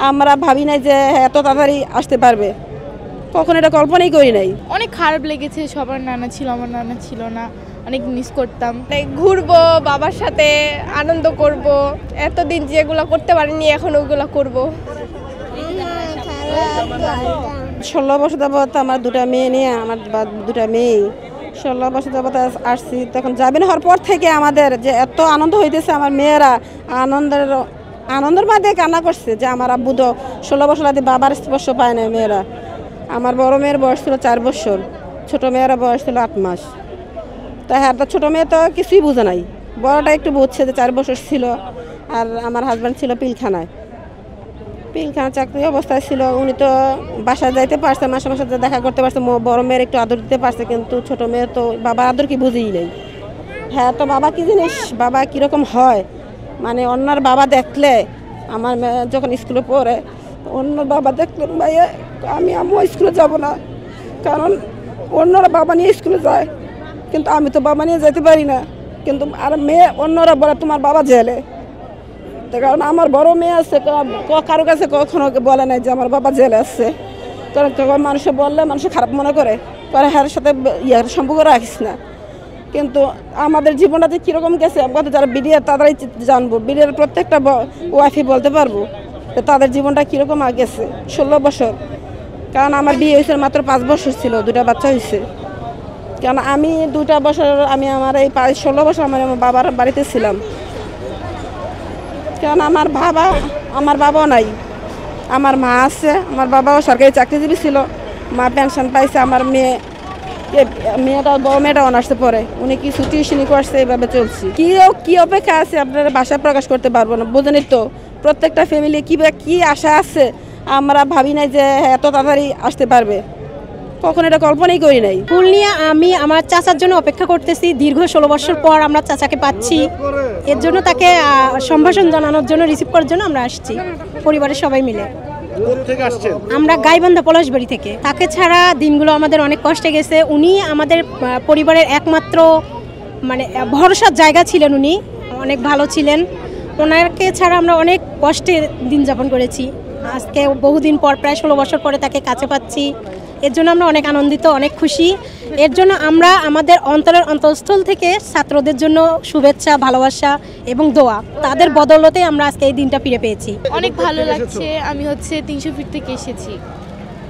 আমরা ভাবি নাই যে এত তাড়াতাড়ি আসতে পারবে, কখন এটা কল্পনাই করি নাই। অনেক খারাপ লেগেছে, সবার নানা ছিল, আমার নানা ছিল না, অনেক মিস করতাম। ঘুরবো, বাবার সাথে আনন্দ করব, এতদিন যেগুলো করতে পারিনি এখন ওগুলো করব। 16 বছর যাবত আমার দুটা মেয়ে নিয়ে, আমার দুটা মেয়ে 16 বছর যাবত আসছি। তখন জামিন হওয়ার পর থেকে আমাদের যে এত আনন্দ হইতেছে, আমার মেয়েরা আনন্দের মাঝে কান্না করছে যে আমার আব্বু তো 16 বছর আগে বাবার স্পর্শ পায় না। মেয়েরা, আমার বড় মেয়ের বয়স ছিল 4 বছর, ছোটো মেয়েরা বয়স ছিল 8 মাস। তাই হ্যাঁ, ছোটো মেয়ে তো কিছুই বুঝে নাই, বড়টা একটু বুঝছে যে 4 বছর ছিল। আর আমার হাজব্যান্ড ছিল পিলখানায় চাকরি অবস্থায় ছিল। উনি তো বাসায় যাইতে পারছে, মাসে মাসে দেখা করতে পারছে, বড় মেয়ের একটু আদর দিতে পারছে, কিন্তু ছোটো মেয়ে তো বাবার আদর কি বুঝেই নেই। হ্যাঁ, তো বাবা কি জিনিস, বাবা কীরকম হয়, মানে অন্যর বাবা দেখলে, আমার মেয়ে যখন স্কুলে পড়ে অন্য বাবা দেখলে ভাইয়া আমিও স্কুলে যাব না, কারণ অন্যরা বাবা নিয়ে স্কুলে যায়, কিন্তু আমি তো বাবা নিয়ে যেতে পারি না। কিন্তু আর মেয়ে অন্যরা বলে তোমার বাবা জেলে, কারণ আমার বড় মেয়ে আছে, কারো কাছে কখনো বলে নাই যে আমার বাবা জেলে আছে। কারণ মানুষে বললে মানুষে খারাপ মনে করে হ্যার সাথে সম্পর্ক রাখিস না। কিন্তু আমাদের জীবনটাতে কীরকম গেছে আমরা যারা বিডিআর তারাই জানবো, বিডিআর প্রত্যেকটা ওয়াইফই বলতে পারবো যে তাদের জীবনটা কীরকম গেছে। 16 বছর, কারণ আমার বিয়ে হয়েছে মাত্র 5 বছর ছিল, 2টা বাচ্চা হয়েছে। কারণ আমি 2টা বছর আমি আমার এই 16 বছর আমার বাবার বাড়িতে ছিলাম, কারণ আমার বাবাও নাই, আমার মা আছে। আমার বাবাও সরকারি চাকরিজীবী ছিল, মা পেনশন পাইছে। আমার বড় মেয়েটা অনার্সে পড়ে, উনি কিছু টিউশনি করছে, এইভাবে চলছি। কি অপেক্ষা আছে আপনারা ভাষা প্রকাশ করতে পারবো না। বোঝেনি তো প্রত্যেকটা ফ্যামিলি কি আশা আছে, আমরা ভাবি নাই যে এত তাড়াতাড়ি আসতে পারবে, কখন এটা কল্পনাই করি নাই। ফুল নিয়ে আমি আমার চাচার জন্য অপেক্ষা করতেছি, দীর্ঘ 16 বছর পর আমরা চাচাকে পাচ্ছি। এর জন্য তাকে সম্ভাষণ জানানোর জন্য, রিসিভ করার জন্য আমরা আসছি পরিবারের সবাই মিলে। আমরা গাইবান্ধা পলাশবাড়ি থেকে। তাকে ছাড়া দিনগুলো আমাদের অনেক কষ্টে গেছে। উনি আমাদের পরিবারের একমাত্র মানে ভরসার জায়গা ছিলেন, উনি অনেক ভালো ছিলেন। ওনাকে ছাড়া আমরা অনেক কষ্টে দিন যাপন করেছি। আজকে বহুদিন পর, প্রায় 16 বছর পরে তাকে কাছে পাচ্ছি। এর জন্য আমরা অনেক আনন্দিত, অনেক খুশি। এর জন্য আমরা আমাদের অন্তরের অন্তঃস্থল থেকে ছাত্রদের জন্য শুভেচ্ছা, ভালোবাসা এবং দোয়া, তাদের বদৌলতে আমরা আজকে এই দিনটা ফিরে পেয়েছি। অনেক ভালো লাগছে। আমি 300 ফিট থেকে এসেছি।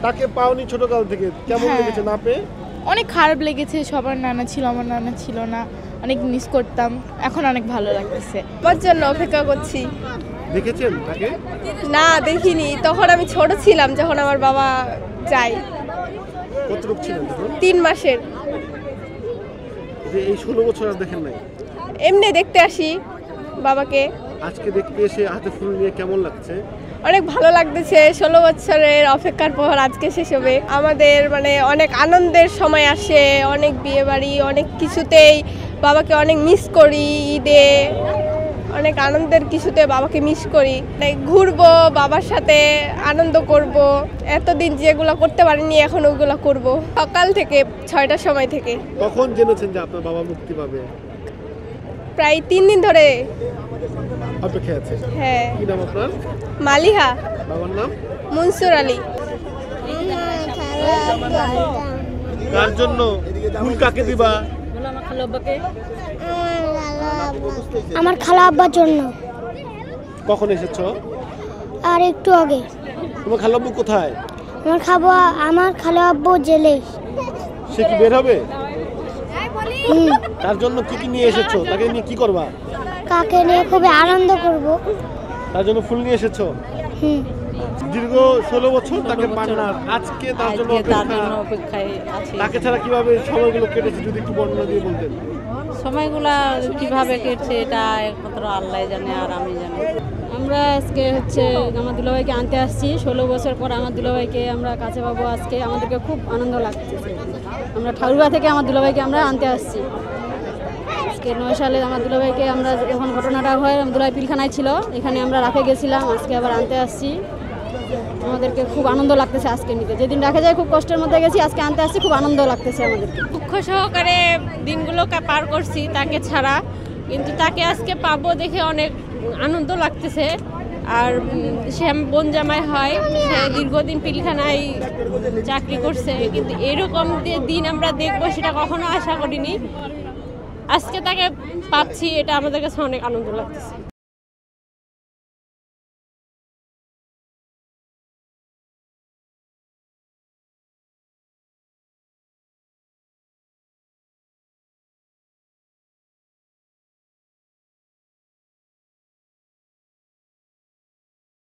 তাকে পাওনি ছোটকাল থেকে, কেমন লেগেছে না পেয়ে? অনেক খারাপ লেগেছে, সবার নানা ছিল, আমার নানা ছিল না, অনেক মিস করতাম। এখন অনেক ভালো লাগতেছে। আমার জন্য অপেক্ষা করছি। দেখেছেন তাকে? না, দেখিনি, তখন আমি ছোট ছিলাম যখন আমার বাবা যায়। কতটুকু ছিলেন তখন? 3 মাসের। এই 16 বছর আর দেখেন নাই? এমনি দেখতে আসি বাবাকে। আজকে দেখতে এসে হাতে ফুল নিয়ে কেমন লাগছে? অনেক ভালো লাগতেছে। 16 বছরের অপেক্ষার পর আজকে শেষ হবে। আমাদের মানে অনেক আনন্দের সময় আসে, অনেক বিয়ে বাড়ি, অনেক কিছুতেই বাবাকে অনেক মিস করি। ঈদে অনেক আনন্দের কিছুতে বাবাকে মিস করি। ঘুরবো, বাবার সাথে আনন্দ করব, এতদিন যেগুলো করতে পারিনি এখন ওগুলো করব। সকাল থেকে 6টার সময় থেকে। কখন জেনেছেন যে আপনার বাবা মুক্তি পাবে? প্রায় 3 দিন ধরে অপেক্ষা আছে। হ্যাঁ। কি নাম আপনার? মালিহা। বাবার নাম? মনসুর আলী। কার জন্য ফুল কাকে দিবা? আমার খালা আব্বার জন্য। কখন এসেছো? আর একটু আগে। তোমার খালা আব্বু কোথায়? আমার খালা আব্বু জেলে। সে কি বের হবে? তার জন্য কি নিয়ে এসেছো? তাকে নিয়ে কি করবা? কাকে নিয়ে খুবই আনন্দ করব। তার জন্য ফুল নিয়ে এসেছো? দীর্ঘ 16 বছর তাকে পান না, আজকে তার জন্য অপেক্ষায় আছি। তাকে ছাড়া কিভাবে সময়গুলো কেটেছে যদি একটু বর্ণনা দিয়ে বলতেন। সময়গুলা কিভাবে কেটেছে এটা একমাত্র আল্লাহ জানে আর আমি জানি। আমরা আজকে আমার দুলাভাইকে আনতে আসছি। 16 বছর পর আমার দুলাভাইকে আমরা কাছে পাবো। আজকে আমাদেরকে খুব আনন্দ লাগছে। আমরা ঠাকুরগাঁ থেকে আমার দুলাভাইকে আমরা আনতে আসছি। আজকে 9 সালে আমার দুলাভাইকে আমরা যখন ঘটনাটা হয়, দুলাভাই পিলখানায় ছিল, এখানে আমরা রাখে গেছিলাম, আজকে আবার আনতে আসছি। আমাদেরকে খুব আনন্দ লাগতেছে আজকে নিতে। যেদিন রাখে যায় খুব কষ্টের মধ্যে গেছি, আজকে আনতে আসছি, খুব আনন্দ লাগতেছে আমাদেরকে। দুঃখ সহকারে দিনগুলোকে পার করছি তাকে ছাড়া, কিন্তু তাকে আজকে পাবো দেখে অনেক আনন্দ লাগতেছে। আর সে বোন জামাই হয়, সে দীর্ঘদিন পিলখানায় চাকরি করছে, কিন্তু এরকম দিন আমরা দেখবো সেটা কখনো আশা করিনি। আজকে তাকে পাচ্ছি, এটা আমাদের কাছে অনেক আনন্দ লাগতেছে।